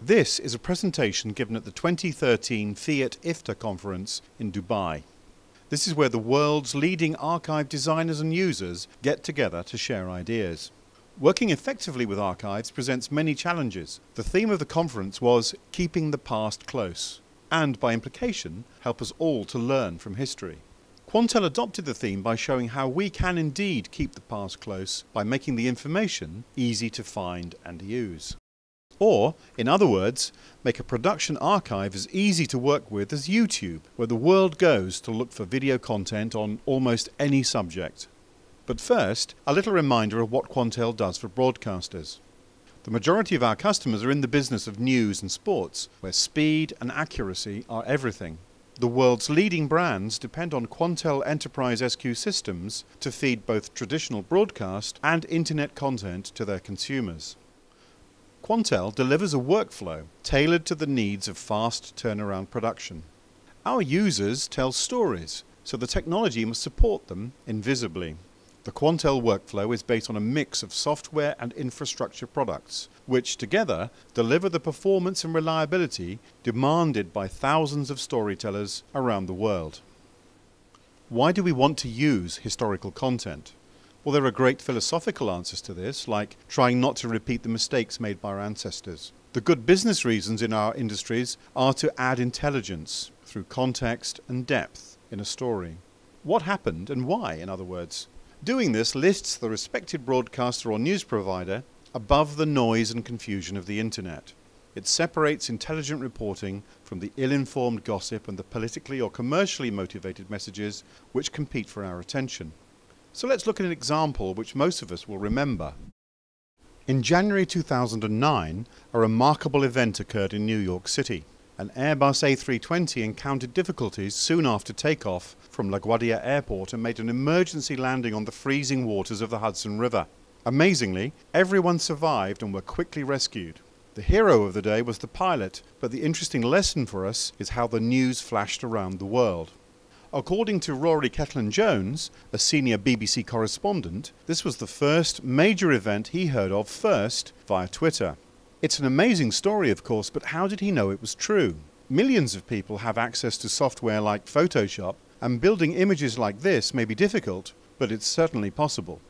This is a presentation given at the 2013 FIAT IFTA conference in Dubai. This is where the world's leading archive designers and users get together to share ideas. Working effectively with archives presents many challenges. The theme of the conference was keeping the past close, and by implication, help us all to learn from history. Quantel adopted the theme by showing how we can indeed keep the past close by making the information easy to find and use. Or, in other words, make a production archive as easy to work with as YouTube, where the world goes to look for video content on almost any subject. But first, a little reminder of what Quantel does for broadcasters. The majority of our customers are in the business of news and sports, where speed and accuracy are everything. The world's leading brands depend on Quantel Enterprise SQ systems to feed both traditional broadcast and internet content to their consumers. Quantel delivers a workflow tailored to the needs of fast turnaround production. Our users tell stories, so the technology must support them invisibly. The Quantel workflow is based on a mix of software and infrastructure products, which together deliver the performance and reliability demanded by thousands of storytellers around the world. Why do we want to use historical content? Well, there are great philosophical answers to this, like trying not to repeat the mistakes made by our ancestors. The good business reasons in our industries are to add intelligence through context and depth in a story. What happened and why, in other words? Doing this lifts the respected broadcaster or news provider above the noise and confusion of the internet. It separates intelligent reporting from the ill-informed gossip and the politically or commercially motivated messages which compete for our attention. So let's look at an example which most of us will remember. In January 2009, a remarkable event occurred in New York City. An Airbus A320 encountered difficulties soon after takeoff from LaGuardia Airport and made an emergency landing on the freezing waters of the Hudson River. Amazingly, everyone survived and were quickly rescued. The hero of the day was the pilot, but the interesting lesson for us is how the news flashed around the world. According to Rory Cellan-Jones, a senior BBC correspondent, this was the first major event he heard of first via Twitter. It's an amazing story, of course, but how did he know it was true? Millions of people have access to software like Photoshop, and building images like this may be difficult, but it's certainly possible.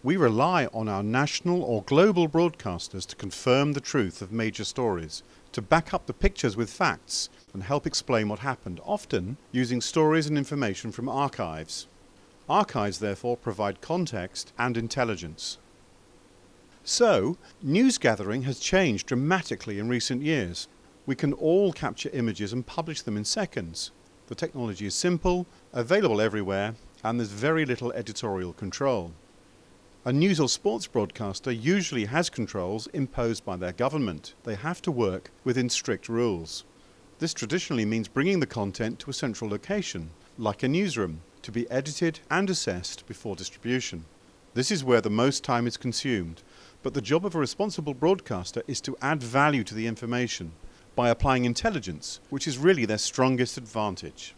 We rely on our national or global broadcasters to confirm the truth of major stories, to back up the pictures with facts, and help explain what happened, often using stories and information from archives. Archives, therefore, provide context and intelligence. So, news gathering has changed dramatically in recent years. We can all capture images and publish them in seconds. The technology is simple, available everywhere, and there's very little editorial control. A news or sports broadcaster usually has controls imposed by their government. They have to work within strict rules. This traditionally means bringing the content to a central location, like a newsroom, to be edited and assessed before distribution. This is where the most time is consumed, but the job of a responsible broadcaster is to add value to the information by applying intelligence, which is really their strongest advantage.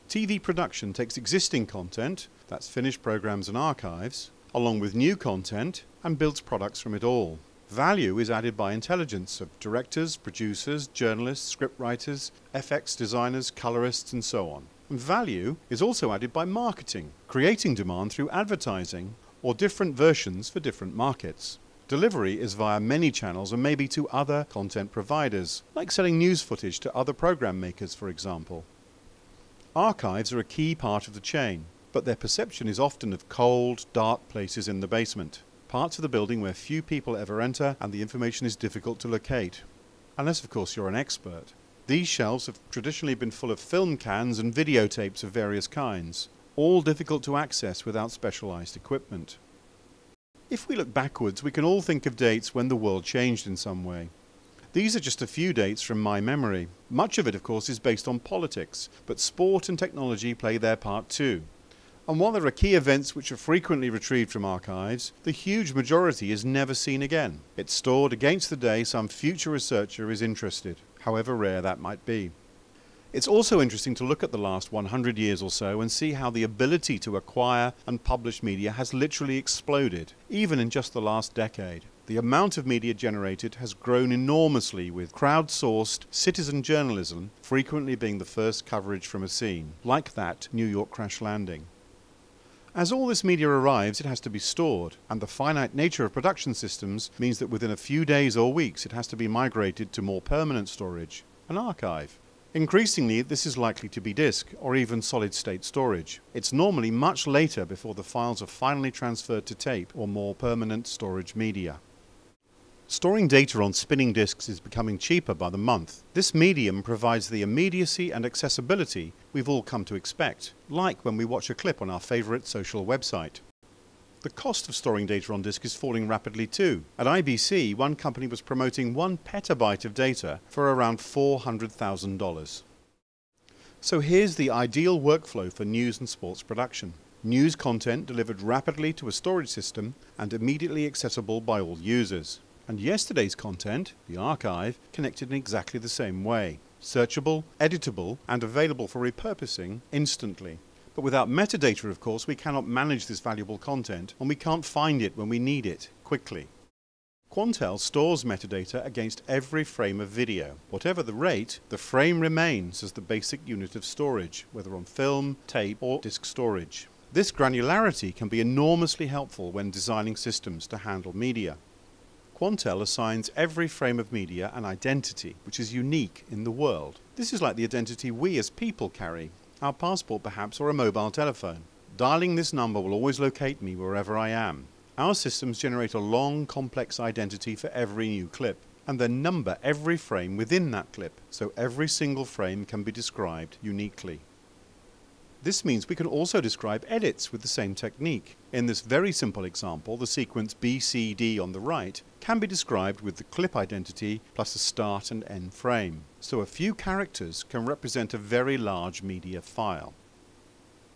TV production takes existing content, that's finished programs and archives, along with new content, and builds products from it all. Value is added by intelligence of directors, producers, journalists, scriptwriters, FX designers, colorists, and so on. And value is also added by marketing, creating demand through advertising, or different versions for different markets. Delivery is via many channels and maybe to other content providers, like selling news footage to other program makers, for example. Archives are a key part of the chain, but their perception is often of cold, dark places in the basement, parts of the building where few people ever enter and the information is difficult to locate. Unless, of course, you're an expert. These shelves have traditionally been full of film cans and videotapes of various kinds, all difficult to access without specialized equipment. If we look backwards, we can all think of dates when the world changed in some way. These are just a few dates from my memory. Much of it, of course, is based on politics, but sport and technology play their part too. And while there are key events which are frequently retrieved from archives, the huge majority is never seen again. It's stored against the day some future researcher is interested, however rare that might be. It's also interesting to look at the last 100 years or so and see how the ability to acquire and publish media has literally exploded, even in just the last decade. The amount of media generated has grown enormously, with crowdsourced citizen journalism frequently being the first coverage from a scene, like that New York crash landing. As all this media arrives, it has to be stored, and the finite nature of production systems means that within a few days or weeks it has to be migrated to more permanent storage, an archive. Increasingly, this is likely to be disk or even solid-state storage. It's normally much later before the files are finally transferred to tape or more permanent storage media. Storing data on spinning disks is becoming cheaper by the month. This medium provides the immediacy and accessibility we've all come to expect, like when we watch a clip on our favourite social website. The cost of storing data on disk is falling rapidly too. At IBC, one company was promoting 1 petabyte of data for around $400,000. So here's the ideal workflow for news and sports production. News content delivered rapidly to a storage system and immediately accessible by all users. And yesterday's content, the archive, connected in exactly the same way. Searchable, editable, and available for repurposing instantly. But without metadata, of course, we cannot manage this valuable content, and we can't find it when we need it quickly. Quantel stores metadata against every frame of video. Whatever the rate, the frame remains as the basic unit of storage, whether on film, tape, or disk storage. This granularity can be enormously helpful when designing systems to handle media. Quantel assigns every frame of media an identity, which is unique in the world. This is like the identity we as people carry, our passport perhaps, or a mobile telephone. Dialing this number will always locate me wherever I am. Our systems generate a long, complex identity for every new clip, and then number every frame within that clip, so every single frame can be described uniquely. This means we can also describe edits with the same technique. In this very simple example, the sequence BCD on the right can be described with the clip identity plus a start and end frame. So a few characters can represent a very large media file.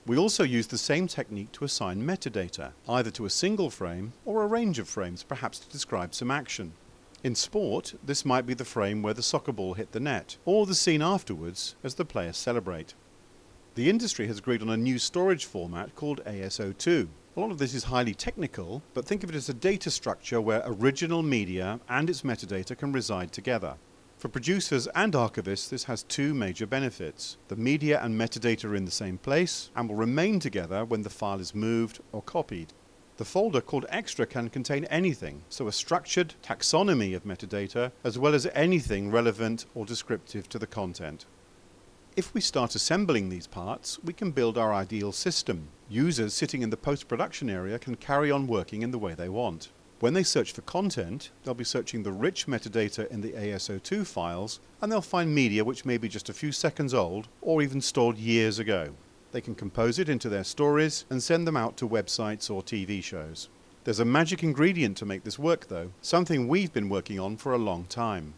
We also use the same technique to assign metadata, either to a single frame or a range of frames, perhaps to describe some action. In sport, this might be the frame where the soccer ball hit the net, or the scene afterwards as the players celebrate. The industry has agreed on a new storage format called ASO2. A lot of this is highly technical, but think of it as a data structure where original media and its metadata can reside together. For producers and archivists, this has two major benefits. The media and metadata are in the same place and will remain together when the file is moved or copied. The folder called Extra can contain anything, so a structured taxonomy of metadata as well as anything relevant or descriptive to the content. If we start assembling these parts, we can build our ideal system. Users sitting in the post-production area can carry on working in the way they want. When they search for content, they'll be searching the rich metadata in the ASO2 files, and they'll find media which may be just a few seconds old or even stored years ago. They can compose it into their stories and send them out to websites or TV shows. There's a magic ingredient to make this work though, something we've been working on for a long time.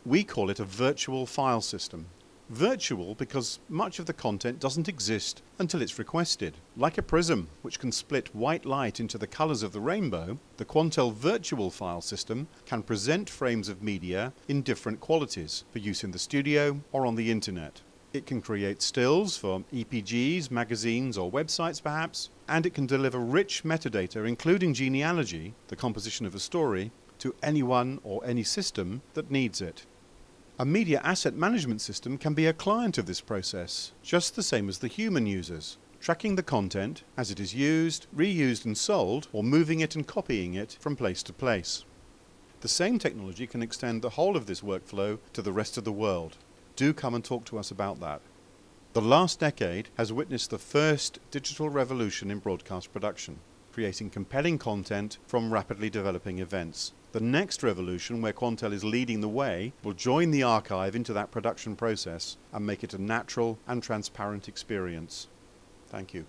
We call it a virtual file system. Virtual because much of the content doesn't exist until it's requested. Like a prism, which can split white light into the colors of the rainbow, the Quantel virtual file system can present frames of media in different qualities for use in the studio or on the internet. It can create stills for EPGs, magazines or websites perhaps, and it can deliver rich metadata including genealogy, the composition of a story, to anyone or any system that needs it. A media asset management system can be a client of this process, just the same as the human users, tracking the content as it is used, reused and sold, or moving it and copying it from place to place. The same technology can extend the whole of this workflow to the rest of the world. Do come and talk to us about that. The last decade has witnessed the first digital revolution in broadcast production, creating compelling content from rapidly developing events. The next revolution, where Quantel is leading the way, will join the archive into that production process and make it a natural and transparent experience. Thank you.